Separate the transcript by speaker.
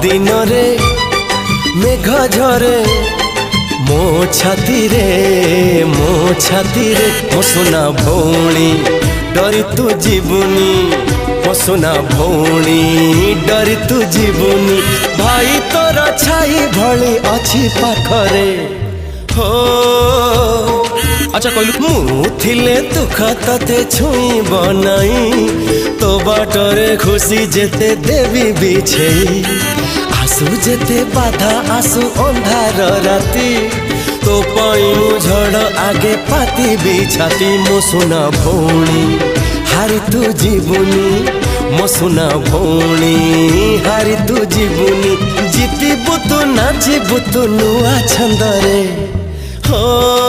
Speaker 1: दिन रे मेघ झरे मो छाती रे मो सोना भौणी डरी तू जीवनी मो सोना भौणी डरी तू जीवनी भाई तोर छाई भली अच्छी पाखरे हो।
Speaker 2: अच्छा कहलु
Speaker 1: मु थिले दुख तते छुईब नहीं तो बाटरे खुशी जेते देवी बिछेई आसु जेते बाधा आसु अंधार राती तो पाइनु झड़ आगे पाती बिछाती मो सोना भौणी हारी तू जीवनी मो सोना भौणी हारी तू जीवनी जीतीबु तू नाचिबु तू नुआ छंदरे हो।